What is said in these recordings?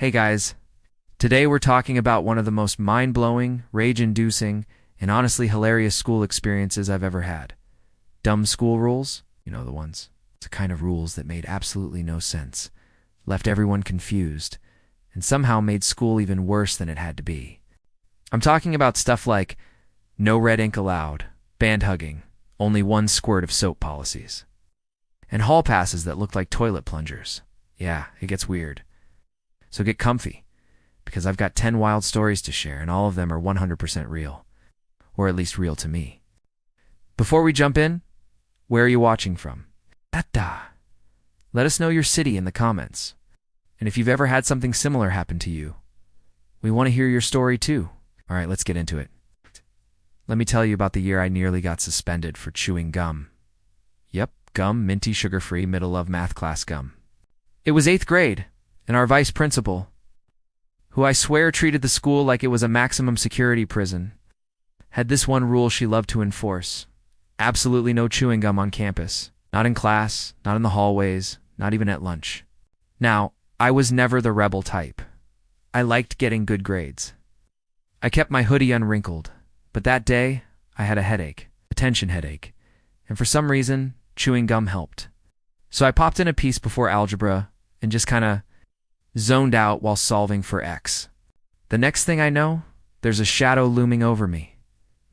Hey guys, today we're talking about one of the most mind-blowing, rage-inducing, and honestly hilarious school experiences I've ever had. Dumb school rules, you know the ones. It's the kind of rules that made absolutely no sense, left everyone confused, and somehow made school even worse than it had to be. I'm talking about stuff like no red ink allowed, band hugging, only one squirt of soap policies, and hall passes that looked like toilet plungers. Yeah, it gets weird. So get comfy, because I've got 10 wild stories to share, and all of them are 100% real. Or at least real to me. Before we jump in, where are you watching from? Let us know your city in the comments. And if you've ever had something similar happen to you, we want to hear your story too. All right, let's get into it. Let me tell you about the year I nearly got suspended for chewing gum. Yep, gum, minty, sugar-free, middle of math class gum. It was 8th grade, and our vice principal, who I swear treated the school like it was a maximum security prison, had this one rule she loved to enforce. Absolutely no chewing gum on campus. Not in class, not in the hallways, not even at lunch. Now, I was never the rebel type. I liked getting good grades. I kept my hoodie unwrinkled, but that day, I had a headache, a tension headache, and for some reason, chewing gum helped. So I popped in a piece before algebra and just kinda zoned out while solving for X. The next thing I know, there's a shadow looming over me.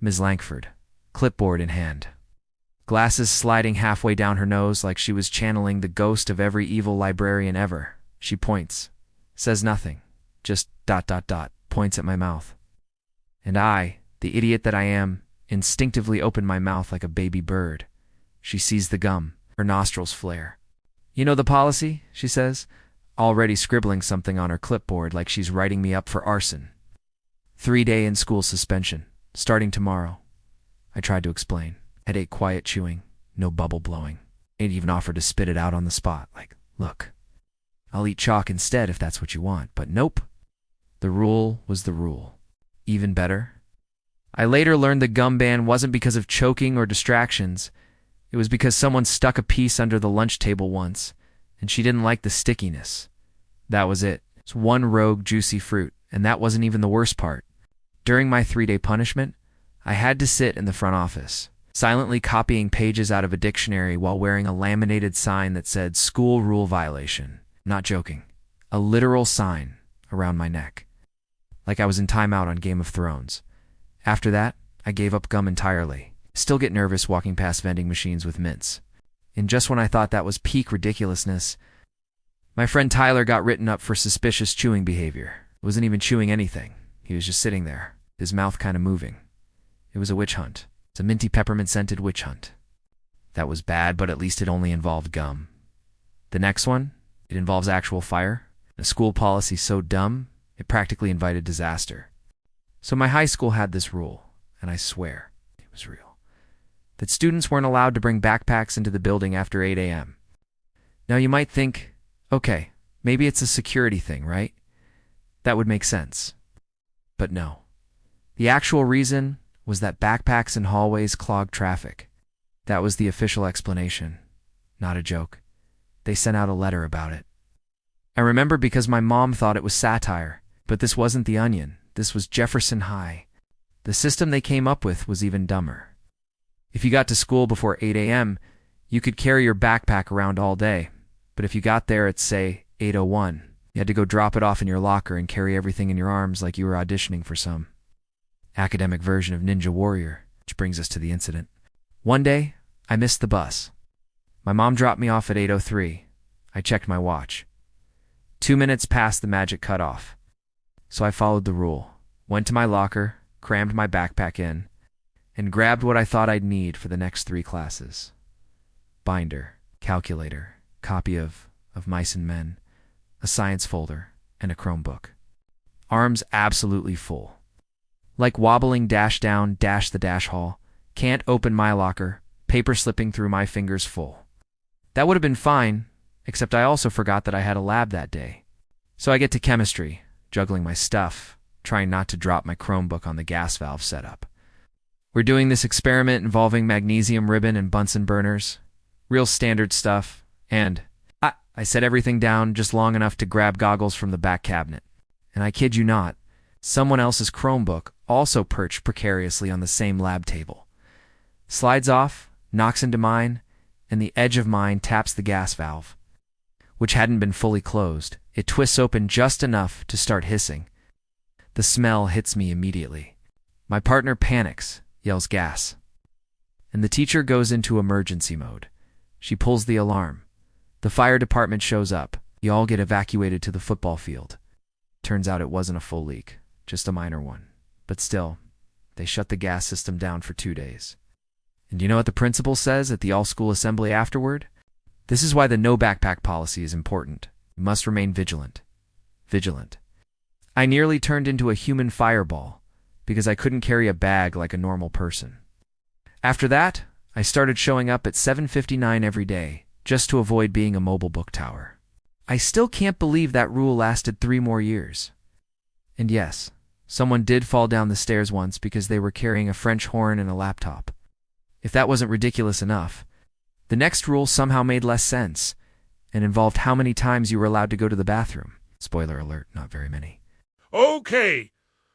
Ms. Langford, clipboard in hand. Glasses sliding halfway down her nose like she was channeling the ghost of every evil librarian ever. She points, says nothing, just ... points at my mouth. And I, the idiot that I am, instinctively open my mouth like a baby bird. She sees the gum, her nostrils flare. "You know the policy?" she says, already scribbling something on her clipboard like she's writing me up for arson. 3-day in-school suspension, starting tomorrow. I tried to explain. Headache, quiet chewing, no bubble blowing. Ain't even offered to spit it out on the spot, like, look, I'll eat chalk instead if that's what you want, but nope. The rule was the rule. Even better, I later learned the gum ban wasn't because of choking or distractions. It was because someone stuck a piece under the lunch table once, and she didn't like the stickiness. That was it. It's one rogue juicy fruit, and that wasn't even the worst part. During my 3-day punishment, I had to sit in the front office, silently copying pages out of a dictionary while wearing a laminated sign that said "School Rule Violation." Not joking. A literal sign around my neck. Like I was in timeout on Game of Thrones. After that, I gave up gum entirely. Still get nervous walking past vending machines with mints. And just when I thought that was peak ridiculousness, my friend Tyler got written up for suspicious chewing behavior. Wasn't even chewing anything. He was just sitting there, his mouth kind of moving. It was a witch hunt. It's a minty peppermint-scented witch hunt. That was bad, but at least it only involved gum. The next one, it involves actual fire. A school policy so dumb, it practically invited disaster. So my high school had this rule, and I swear it was real, that students weren't allowed to bring backpacks into the building after 8 a.m. Now you might think, okay, maybe it's a security thing, right? That would make sense. But no. The actual reason was that backpacks in hallways clogged traffic. That was the official explanation. Not a joke. They sent out a letter about it. I remember because my mom thought it was satire, but this wasn't The Onion. This was Jefferson High. The system they came up with was even dumber. If you got to school before 8 a.m., you could carry your backpack around all day. But if you got there at, say, 8:01, you had to go drop it off in your locker and carry everything in your arms like you were auditioning for some academic version of Ninja Warrior, which brings us to the incident. One day, I missed the bus. My mom dropped me off at 8:03. I checked my watch. 2 minutes past the magic cutoff. So I followed the rule, went to my locker, crammed my backpack in, and grabbed what I thought I'd need for the next 3 classes. Binder, calculator, copy of Mice and Men, a science folder, and a Chromebook. Arms absolutely full. Like wobbling dash down, dash the dash hall, can't open my locker, paper slipping through my fingers full. That would have been fine, except I also forgot that I had a lab that day. So I get to chemistry, juggling my stuff, trying not to drop my Chromebook on the gas valve setup. We're doing this experiment involving magnesium ribbon and Bunsen burners. Real standard stuff, and I set everything down just long enough to grab goggles from the back cabinet. And I kid you not, someone else's Chromebook also perched precariously on the same lab table. Slides off, knocks into mine, and the edge of mine taps the gas valve, which hadn't been fully closed. It twists open just enough to start hissing. The smell hits me immediately. My partner panics, yells gas. And the teacher goes into emergency mode. She pulls the alarm. The fire department shows up. We all get evacuated to the football field. Turns out it wasn't a full leak, just a minor one. But still, they shut the gas system down for 2 days. And do you know what the principal says at the all-school assembly afterward? This is why the no backpack policy is important. You must remain vigilant. Vigilant. I nearly turned into a human fireball because I couldn't carry a bag like a normal person. After that, I started showing up at 7:59 every day just to avoid being a mobile book tower. I still can't believe that rule lasted 3 more years. And yes, someone did fall down the stairs once because they were carrying a French horn and a laptop. If that wasn't ridiculous enough, the next rule somehow made less sense and involved how many times you were allowed to go to the bathroom. Spoiler alert, not very many. Okay,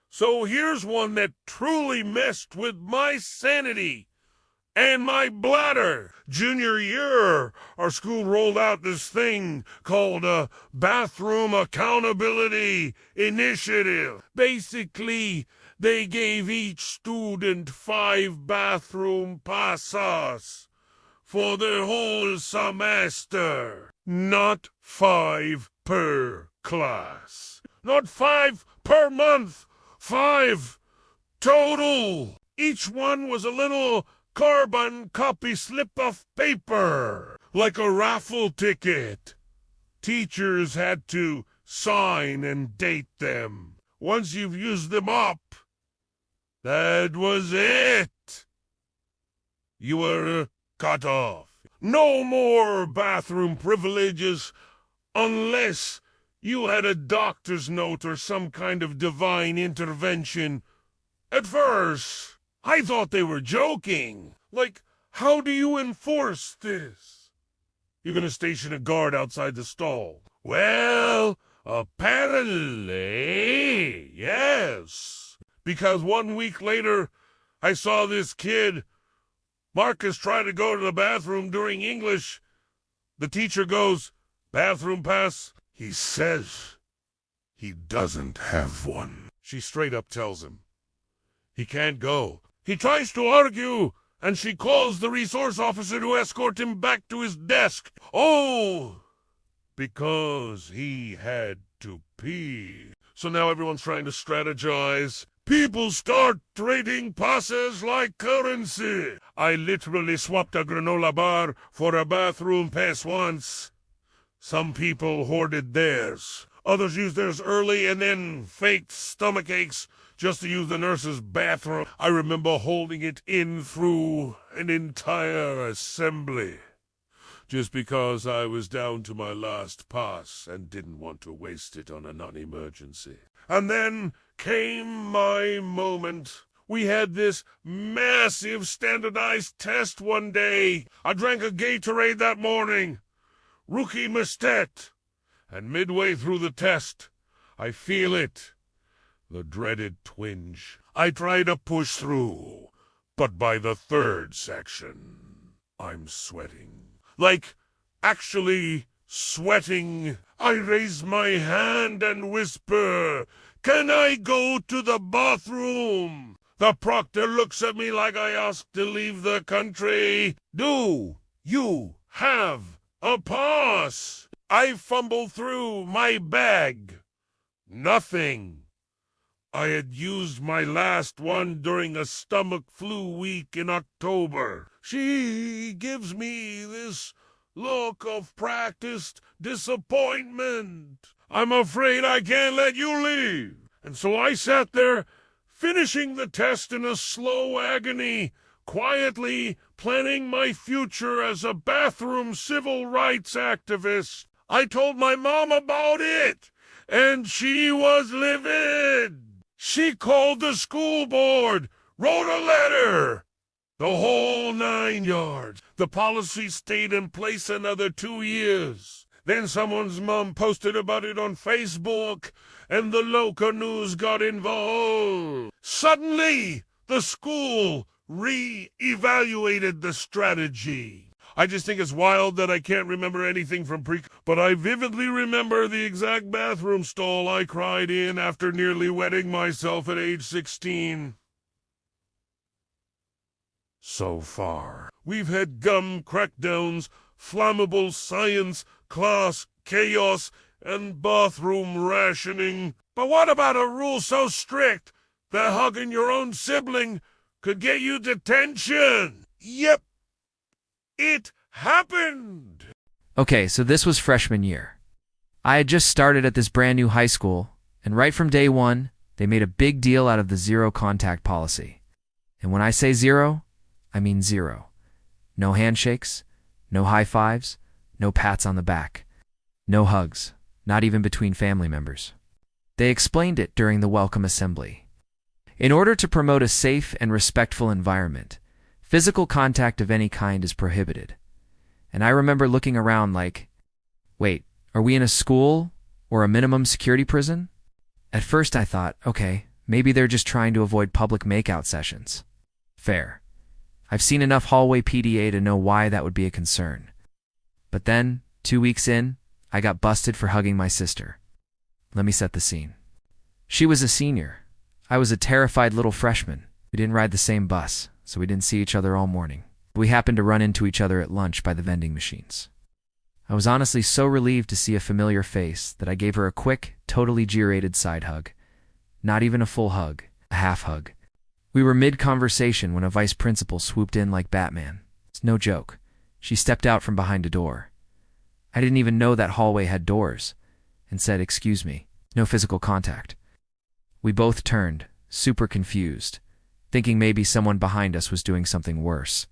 so here's one that truly messed with my sanity and my bladder. Junior year, our school rolled out this thing called a Bathroom Accountability Initiative. Basically, they gave each student 5 bathroom passes for the whole semester. Not 5 per class. Not 5 per month. 5 total. Each one was a little carbon copy slip of paper, like a raffle ticket. Teachers had to sign and date them. Once you've used them up, that was it. You were cut off. No more bathroom privileges unless you had a doctor's note or some kind of divine intervention. At first, I thought they were joking. Like, how do you enforce this? You're gonna station a guard outside the stall. Well, apparently, yes. Because 1 week later, I saw this kid, Marcus, try to go to the bathroom during English. The teacher goes, "Bathroom pass?" He says he doesn't have one. She straight up tells him he can't go. He tries to argue, and she calls the resource officer to escort him back to his desk. Oh, because he had to pee. So now everyone's trying to strategize. People start trading passes like currency. I literally swapped a granola bar for a bathroom pass once. Some people hoarded theirs. Others used theirs early and then faked stomach aches just to use the nurse's bathroom. I remember holding it in through an entire assembly, just because I was down to my last pass and didn't want to waste it on a non-emergency. And then came my moment. We had this massive standardized test one day. I drank a Gatorade that morning. Rookie mistake. And midway through the test, I feel it. The dreaded twinge. I try to push through, but by the 3rd section, I'm sweating. Like, actually sweating. I raise my hand and whisper, "Can I go to the bathroom?" The proctor looks at me like I asked to leave the country. "Do you have a pass?" I fumble through my bag. Nothing. I had used my last one during a stomach flu week in October. She gives me this look of practiced disappointment. "I'm afraid I can't let you leave." And so I sat there, finishing the test in a slow agony, quietly planning my future as a bathroom civil rights activist. I told my mom about it, and she was livid. She called the school board, wrote a letter, the whole 9 yards. The policy stayed in place another 2 years. Then someone's mom posted about it on Facebook, and the local news got involved. Suddenly, the school re-evaluated the strategy. I just think it's wild that I can't remember anything from but I vividly remember the exact bathroom stall I cried in after nearly wetting myself at age 16. So far, we've had gum crackdowns, flammable science, class chaos, and bathroom rationing. But what about a rule so strict that hugging your own sibling could get you detention? Yep, it happened. Okay, so this was freshman year. I had just started at this brand new high school, and right from day one, they made a big deal out of the zero contact policy. And when I say zero, I mean zero. No handshakes, no high fives, no pats on the back, no hugs, not even between family members. They explained it during the welcome assembly. In order to promote a safe and respectful environment, physical contact of any kind is prohibited. And I remember looking around like, wait, are we in a school or a minimum security prison? At first I thought, okay, maybe they're just trying to avoid public makeout sessions. Fair. I've seen enough hallway PDA to know why that would be a concern. But then, 2 weeks in, I got busted for hugging my sister. Let me set the scene. She was a senior. I was a terrified little freshman. We didn't ride the same bus, so we didn't see each other all morning. We happened to run into each other at lunch by the vending machines. I was honestly so relieved to see a familiar face that I gave her a quick, totally G-rated side hug. Not even a full hug, a half hug. We were mid-conversation when a vice principal swooped in like Batman. It's no joke. She stepped out from behind a door. I didn't even know that hallway had doors, and said, "Excuse me, no physical contact." We both turned, super confused, thinking maybe someone behind us was doing something worse.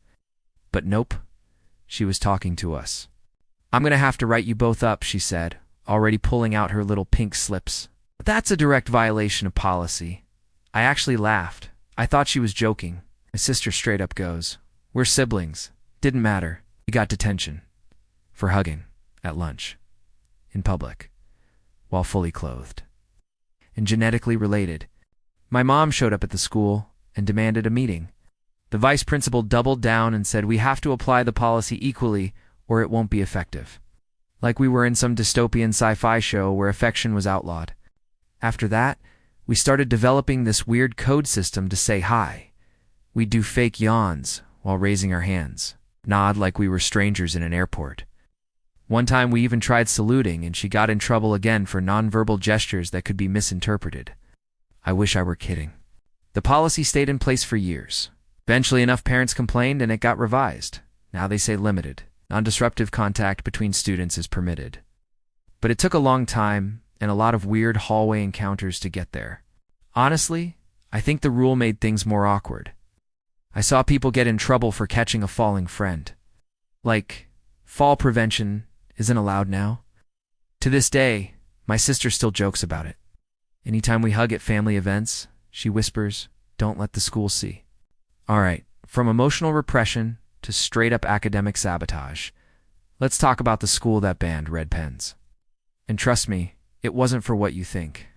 But nope, she was talking to us. "I'm gonna have to write you both up," she said, already pulling out her little pink slips. That's a direct violation of policy. I actually laughed. I thought she was joking. My sister straight up goes, "We're siblings. Didn't matter. We got detention. For hugging. At lunch. In public. While fully clothed." And genetically related, my mom showed up at the school and demanded a meeting. The vice principal doubled down and said we have to apply the policy equally or it won't be effective. Like we were in some dystopian sci-fi show where affection was outlawed. After that, we started developing this weird code system to say hi. We'd do fake yawns while raising our hands, nod like we were strangers in an airport. One time we even tried saluting and she got in trouble again for nonverbal gestures that could be misinterpreted. I wish I were kidding. The policy stayed in place for years. Eventually enough parents complained and it got revised. Now they say limited. Non-disruptive contact between students is permitted. But it took a long time and a lot of weird hallway encounters to get there. Honestly, I think the rule made things more awkward. I saw people get in trouble for catching a falling friend. Like, fall prevention isn't allowed now. To this day, my sister still jokes about it. Anytime we hug at family events, she whispers, "Don't let the school see." All right, from emotional repression to straight-up academic sabotage, let's talk about the school that banned red pens. And trust me, it wasn't for what you think.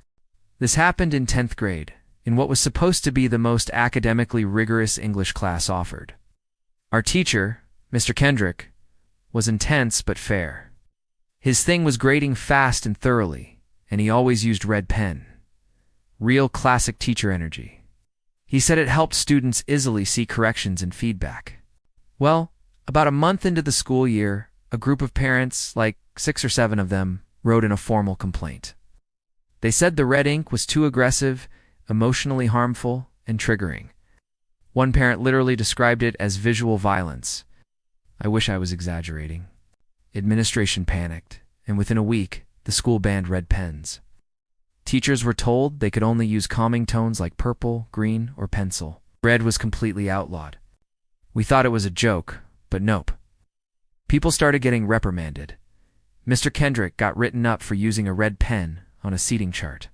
This happened in 10th grade, in what was supposed to be the most academically rigorous English class offered. Our teacher, Mr. Kendrick, was intense but fair. His thing was grading fast and thoroughly, and he always used red pen. Real classic teacher energy. He said it helped students easily see corrections and feedback. Well, about a month into the school year, a group of parents, like 6 or 7 of them, wrote in a formal complaint. They said the red ink was too aggressive, emotionally harmful, and triggering. One parent literally described it as visual violence. I wish I was exaggerating. Administration panicked, and within a week, the school banned red pens. Teachers were told they could only use calming tones like purple, green, or pencil. Red was completely outlawed. We thought it was a joke, but nope. People started getting reprimanded. Mr. Kendrick got written up for using a red pen on a seating chart.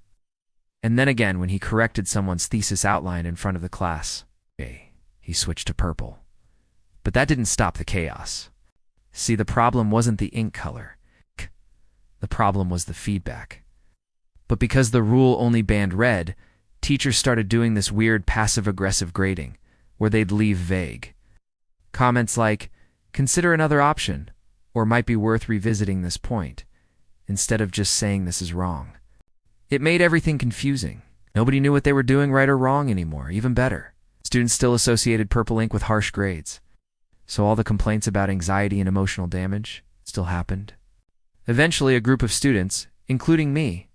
And then again when he corrected someone's thesis outline in front of the class, he switched to purple. But that didn't stop the chaos. See, the problem wasn't the ink color. The problem was the feedback. But because the rule only banned red, teachers started doing this weird passive-aggressive grading, where they'd leave vague comments like, "Consider another option," or "Might be worth revisiting this point," instead of just saying this is wrong. It made everything confusing. Nobody knew what they were doing right or wrong anymore. Even better, students still associated purple ink with harsh grades. So all the complaints about anxiety and emotional damage still happened. Eventually, a group of students, including me,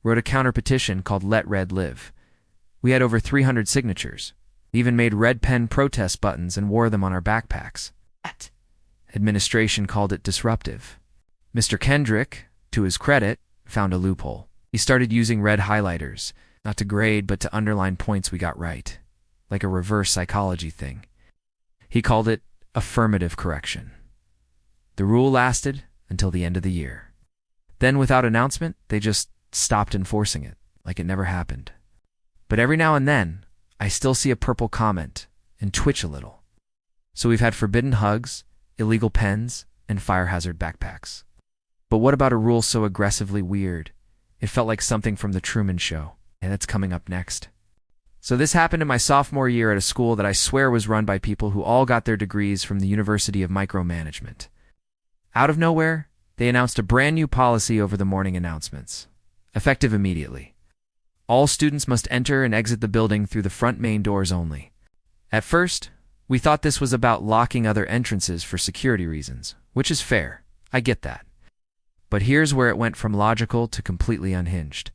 wrote a counter-petition called Let Red Live. We had over 300 signatures. We even made red pen protest buttons and wore them on our backpacks. Administration called it disruptive. Mr. Kendrick, to his credit, found a loophole. He started using red highlighters, not to grade but to underline points we got right, like a reverse psychology thing. He called it affirmative correction. The rule lasted until the end of the year. Then, without announcement, they just stopped enforcing it, like it never happened. But every now and then, I still see a purple comment and twitch a little. So we've had forbidden hugs, illegal pens, and fire hazard backpacks. But what about a rule so aggressively weird? It felt like something from The Truman Show, and that's coming up next. So this happened in my sophomore year at a school that I swear was run by people who all got their degrees from the University of Micromanagement. Out of nowhere, they announced a brand new policy over the morning announcements, effective immediately. All students must enter and exit the building through the front main doors only. At first, we thought this was about locking other entrances for security reasons, which is fair. I get that. But here's where it went from logical to completely unhinged.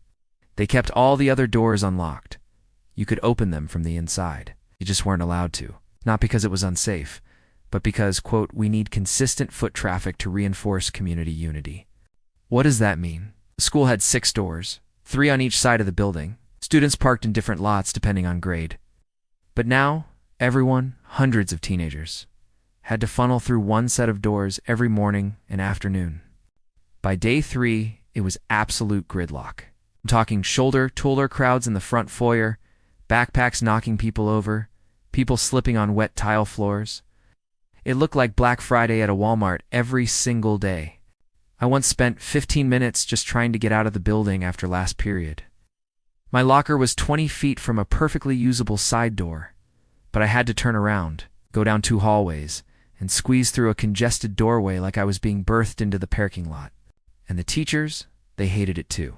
They kept all the other doors unlocked. You could open them from the inside. You just weren't allowed to. Not because it was unsafe, but because, quote, "we need consistent foot traffic to reinforce community unity." What does that mean? The school had 6 doors, 3 on each side of the building. Students parked in different lots depending on grade. But now, everyone, hundreds of teenagers, had to funnel through one set of doors every morning and afternoon. By day 3, it was absolute gridlock. I'm talking shoulder-to-shoulder crowds in the front foyer, backpacks knocking people over, people slipping on wet tile floors. It looked like Black Friday at a Walmart every single day. I once spent 15 minutes just trying to get out of the building after last period. My locker was 20 feet from a perfectly usable side door, but I had to turn around, go down 2 hallways, and squeeze through a congested doorway like I was being birthed into the parking lot. And the teachers, they hated it too.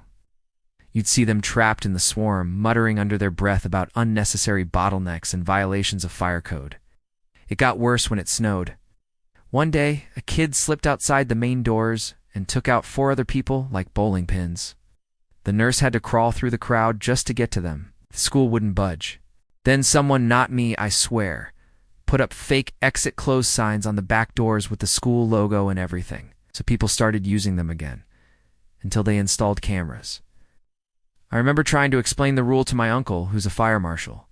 You'd see them trapped in the swarm, muttering under their breath about unnecessary bottlenecks and violations of fire code. It got worse when it snowed. One day, a kid slipped outside the main doors and took out 4 other people like bowling pins. The nurse had to crawl through the crowd just to get to them. The school wouldn't budge. Then someone, not me, I swear, put up fake exit close signs on the back doors with the school logo and everything, so people started using them again, until they installed cameras. I remember trying to explain the rule to my uncle, who's a fire marshal.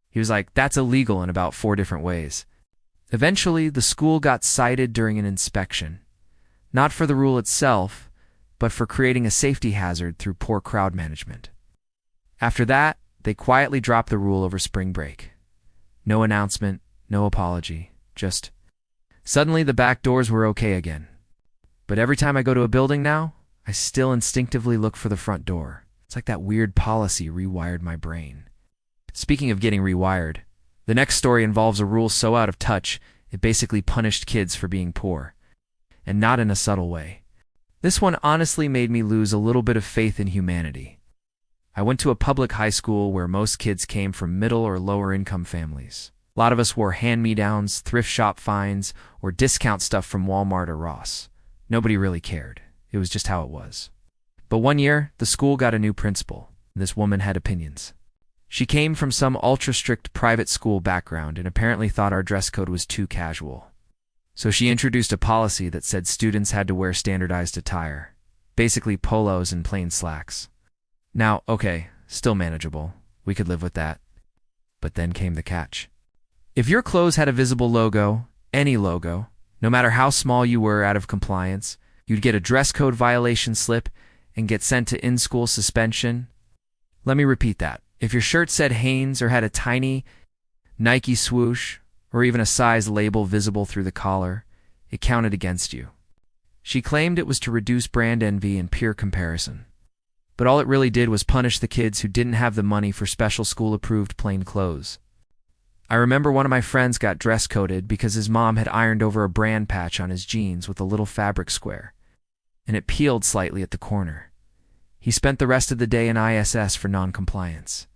He was like, "That's illegal in about 4 different ways." Eventually, the school got cited during an inspection, not for the rule itself, but for creating a safety hazard through poor crowd management. After that, they quietly dropped the rule over spring break. No announcement, no apology, just suddenly the back doors were okay again. But every time I go to a building now, I still instinctively look for the front door. It's like that weird policy rewired my brain. Speaking of getting rewired, the next story involves a rule so out of touch, it basically punished kids for being poor. And not in a subtle way. This one honestly made me lose a little bit of faith in humanity. I went to a public high school where most kids came from middle or lower income families. A lot of us wore hand-me-downs, thrift shop finds, or discount stuff from Walmart or Ross. Nobody really cared. It was just how it was. But one year, the school got a new principal. This woman had opinions. She came from some ultra-strict private school background and apparently thought our dress code was too casual. So she introduced a policy that said students had to wear standardized attire, basically polos and plain slacks. Now, okay, still manageable. We could live with that. But then came the catch. If your clothes had a visible logo, any logo, no matter how small you were out of compliance, you'd get a dress code violation slip and get sent to in-school suspension. Let me repeat that. If your shirt said Hanes or had a tiny Nike swoosh or even a size label visible through the collar, it counted against you. She claimed it was to reduce brand envy and peer comparison. But all it really did was punish the kids who didn't have the money for special school-approved plain clothes. I remember one of my friends got dress-coded because his mom had ironed over a brand patch on his jeans with a little fabric square, and it peeled slightly at the corner. He spent the rest of the day in ISS for non-compliance.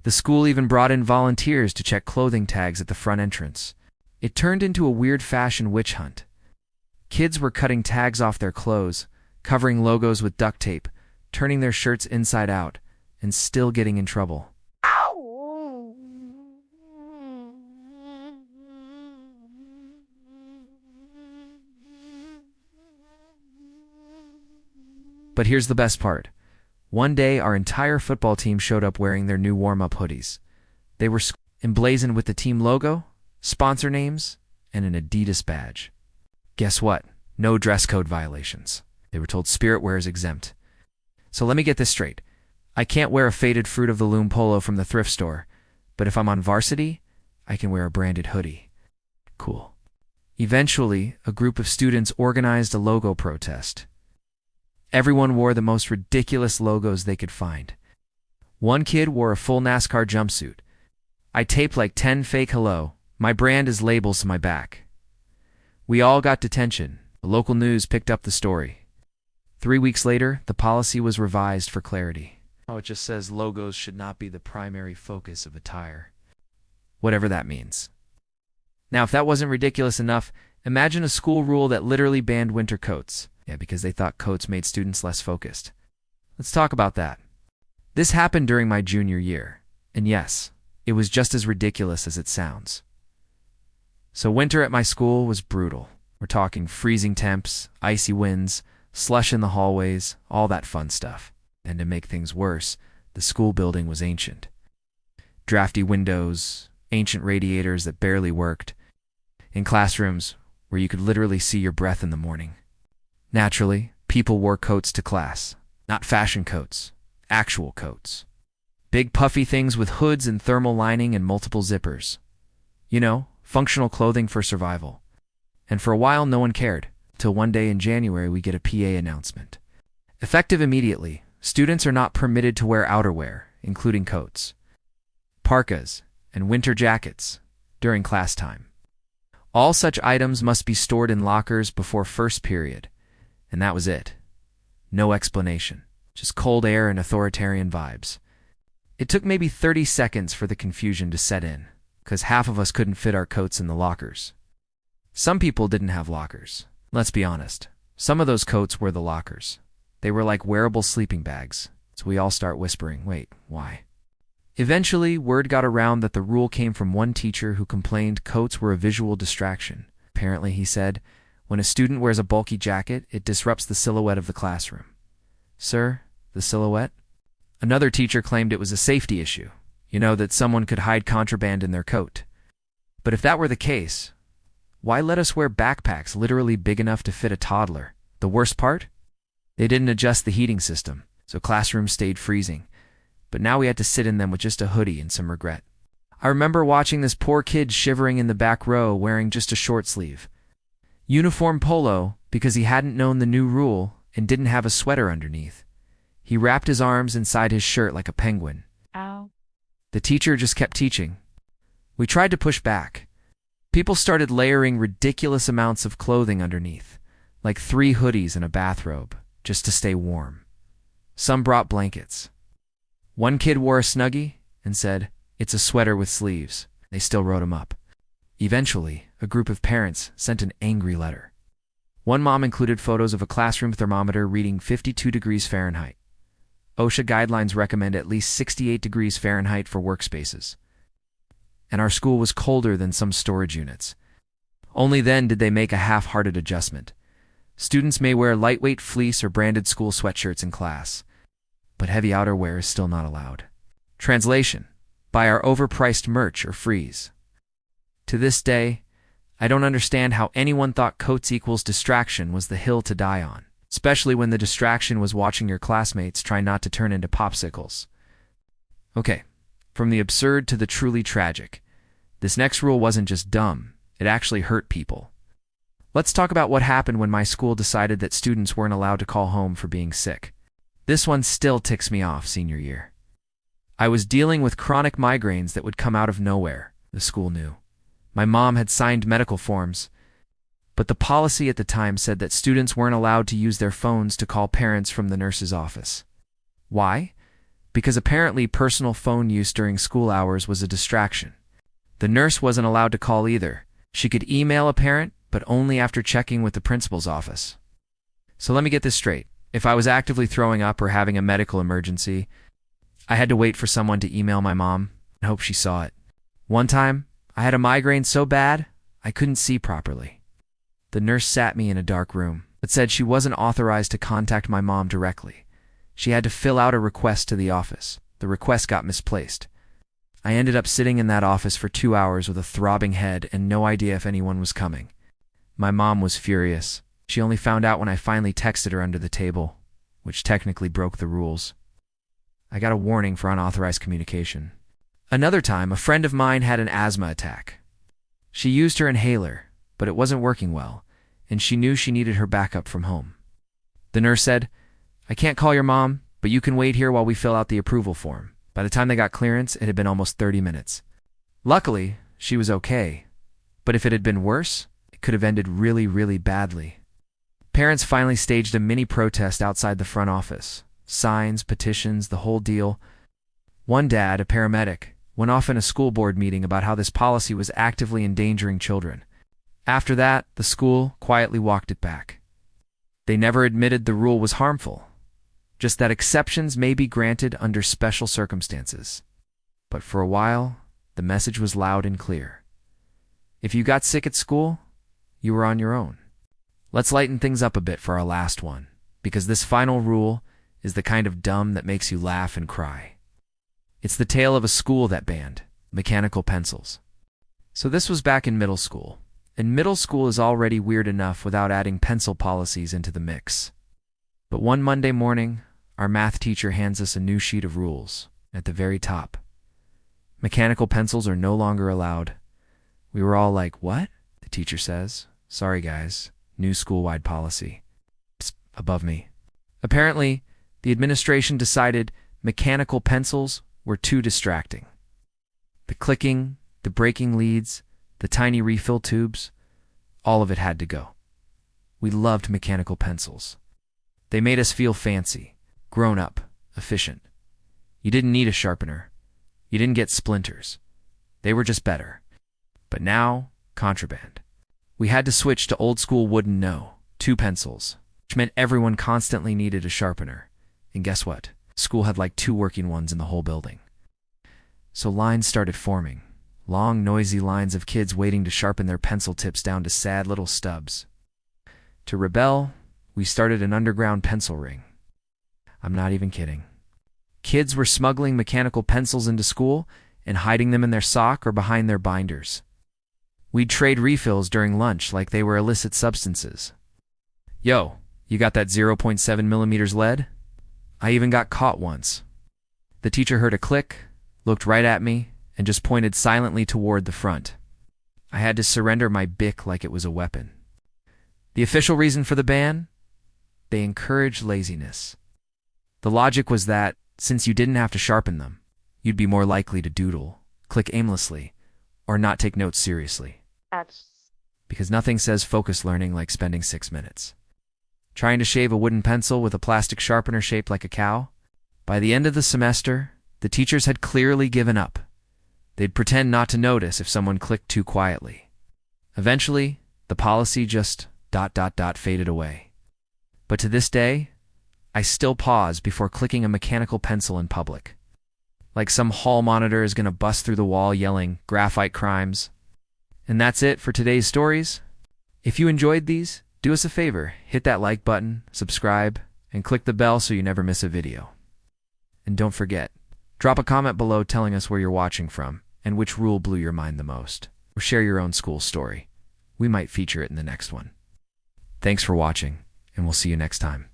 The school even brought in volunteers to check clothing tags at the front entrance. It turned into a weird fashion witch hunt. Kids were cutting tags off their clothes, covering logos with duct tape, turning their shirts inside out, and still getting in trouble. But here's the best part. One day, our entire football team showed up wearing their new warm-up hoodies. They were emblazoned with the team logo, sponsor names, and an Adidas badge. Guess what? No dress code violations. They were told spirit wear is exempt. So let me get this straight. I can't wear a faded Fruit of the Loom polo from the thrift store, but if I'm on varsity, I can wear a branded hoodie. Cool. Eventually, a group of students organized a logo protest. Everyone wore the most ridiculous logos they could find. One kid wore a full NASCAR jumpsuit. I taped like 10 fake hello, my brand is labels to my back. We all got detention. The local news picked up the story. 3 weeks later, the policy was revised for clarity. Oh, it just says logos should not be the primary focus of attire. Whatever that means. Now, if that wasn't ridiculous enough, imagine a school rule that literally banned winter coats. Yeah, because they thought coats made students less focused. Let's talk about that. This happened during my junior year. And yes, it was just as ridiculous as it sounds. So winter at my school was brutal. We're talking freezing temps, icy winds, slush in the hallways, all that fun stuff. And to make things worse, the school building was ancient. Drafty windows, ancient radiators that barely worked, in classrooms where you could literally see your breath in the morning. Naturally, people wore coats to class. Not fashion coats, actual coats. Big puffy things with hoods and thermal lining and multiple zippers. You know, functional clothing for survival. And for a while, no one cared, till one day in January we get a PA announcement. Effective immediately, students are not permitted to wear outerwear, including coats, parkas, and winter jackets, during class time. All such items must be stored in lockers before first period. And that was it. No explanation. Just cold air and authoritarian vibes. It took maybe 30 seconds for the confusion to set in, because half of us couldn't fit our coats in the lockers. Some people didn't have lockers. Let's be honest. Some of those coats were the lockers. They were like wearable sleeping bags. So we all start whispering, wait, why? Eventually, word got around that the rule came from one teacher who complained coats were a visual distraction. Apparently, he said, when a student wears a bulky jacket, it disrupts the silhouette of the classroom. Sir, the silhouette? Another teacher claimed it was a safety issue. You know, that someone could hide contraband in their coat. But if that were the case, why let us wear backpacks literally big enough to fit a toddler? The worst part? They didn't adjust the heating system, so classrooms stayed freezing. But now we had to sit in them with just a hoodie and some regret. I remember watching this poor kid shivering in the back row wearing just a short sleeve. Uniform polo because he hadn't known the new rule and didn't have a sweater underneath. He wrapped his arms inside his shirt like a penguin. Ow. The teacher just kept teaching. We tried to push back. People started layering ridiculous amounts of clothing underneath, like 3 hoodies and a bathrobe, just to stay warm. Some brought blankets. One kid wore a Snuggie and said, "It's a sweater with sleeves." They still wrote him up. Eventually, a group of parents sent an angry letter. One mom included photos of a classroom thermometer reading 52 degrees Fahrenheit. OSHA guidelines recommend at least 68 degrees Fahrenheit for workspaces. And our school was colder than some storage units. Only then did they make a half-hearted adjustment. Students may wear lightweight fleece or branded school sweatshirts in class, but heavy outerwear is still not allowed. Translation: buy our overpriced merch or freeze. To this day, I don't understand how anyone thought coats equals distraction was the hill to die on, especially when the distraction was watching your classmates try not to turn into popsicles. Okay, from the absurd to the truly tragic. This next rule wasn't just dumb, it actually hurt people. Let's talk about what happened when my school decided that students weren't allowed to call home for being sick. This one still ticks me off senior year. I was dealing with chronic migraines that would come out of nowhere, the school knew. My mom had signed medical forms, but the policy at the time said that students weren't allowed to use their phones to call parents from the nurse's office. Why? Because apparently personal phone use during school hours was a distraction. The nurse wasn't allowed to call either. She could email a parent, but only after checking with the principal's office. So let me get this straight. If I was actively throwing up or having a medical emergency, I had to wait for someone to email my mom and hope she saw it. One time, I had a migraine so bad, I couldn't see properly. The nurse sat me in a dark room, but said she wasn't authorized to contact my mom directly. She had to fill out a request to the office. The request got misplaced. I ended up sitting in that office for 2 hours with a throbbing head and no idea if anyone was coming. My mom was furious. She only found out when I finally texted her under the table, which technically broke the rules. I got a warning for unauthorized communication. Another time, a friend of mine had an asthma attack. She used her inhaler, but it wasn't working well, and she knew she needed her backup from home. The nurse said, "I can't call your mom, but you can wait here while we fill out the approval form." By the time they got clearance, it had been almost 30 minutes. Luckily, she was okay, but if it had been worse, it could have ended really, really badly. Parents finally staged a mini protest outside the front office. Signs, petitions, the whole deal. One dad, a paramedic, went off in a school board meeting about how this policy was actively endangering children. After that, the school quietly walked it back. They never admitted the rule was harmful, just that exceptions may be granted under special circumstances. But for a while, the message was loud and clear. If you got sick at school, you were on your own. Let's lighten things up a bit for our last one, because this final rule is the kind of dumb that makes you laugh and cry. It's the tale of a school that banned mechanical pencils. So this was back in middle school, and middle school is already weird enough without adding pencil policies into the mix. But one Monday morning, our math teacher hands us a new sheet of rules. At the very top, mechanical pencils are no longer allowed. We were all like, "What?" The teacher says, "Sorry guys, new school-wide policy." Psst, above me. Apparently, the administration decided mechanical pencils were too distracting. The clicking, the breaking leads, the tiny refill tubes, all of it had to go. We loved mechanical pencils. They made us feel fancy, grown up, efficient. You didn't need a sharpener. You didn't get splinters. They were just better. But now, contraband. We had to switch to old school wooden no, 2 pencils, which meant everyone constantly needed a sharpener. And guess what? School had like 2 working ones in the whole building. So lines started forming. Long, noisy lines of kids waiting to sharpen their pencil tips down to sad little stubs. To rebel, we started an underground pencil ring. I'm not even kidding. Kids were smuggling mechanical pencils into school and hiding them in their sock or behind their binders. We'd trade refills during lunch like they were illicit substances. "Yo, you got that 0.7 millimeters lead?" I even got caught once. The teacher heard a click, looked right at me, and just pointed silently toward the front. I had to surrender my Bic like it was a weapon. The official reason for the ban? They encouraged laziness. The logic was that, since you didn't have to sharpen them, you'd be more likely to doodle, click aimlessly, or not take notes seriously. Because nothing says focus learning like spending 6 minutes trying to shave a wooden pencil with a plastic sharpener shaped like a cow. By the end of the semester, the teachers had clearly given up. They'd pretend not to notice if someone clicked too quietly. Eventually, the policy just ... faded away. But to this day, I still pause before clicking a mechanical pencil in public. Like some hall monitor is going to bust through the wall yelling, "Graphite crimes." And that's it for today's stories. If you enjoyed these, do us a favor, hit that like button, subscribe, and click the bell so you never miss a video. And don't forget, drop a comment below telling us where you're watching from and which rule blew your mind the most. Or share your own school story. We might feature it in the next one. Thanks for watching, and we'll see you next time.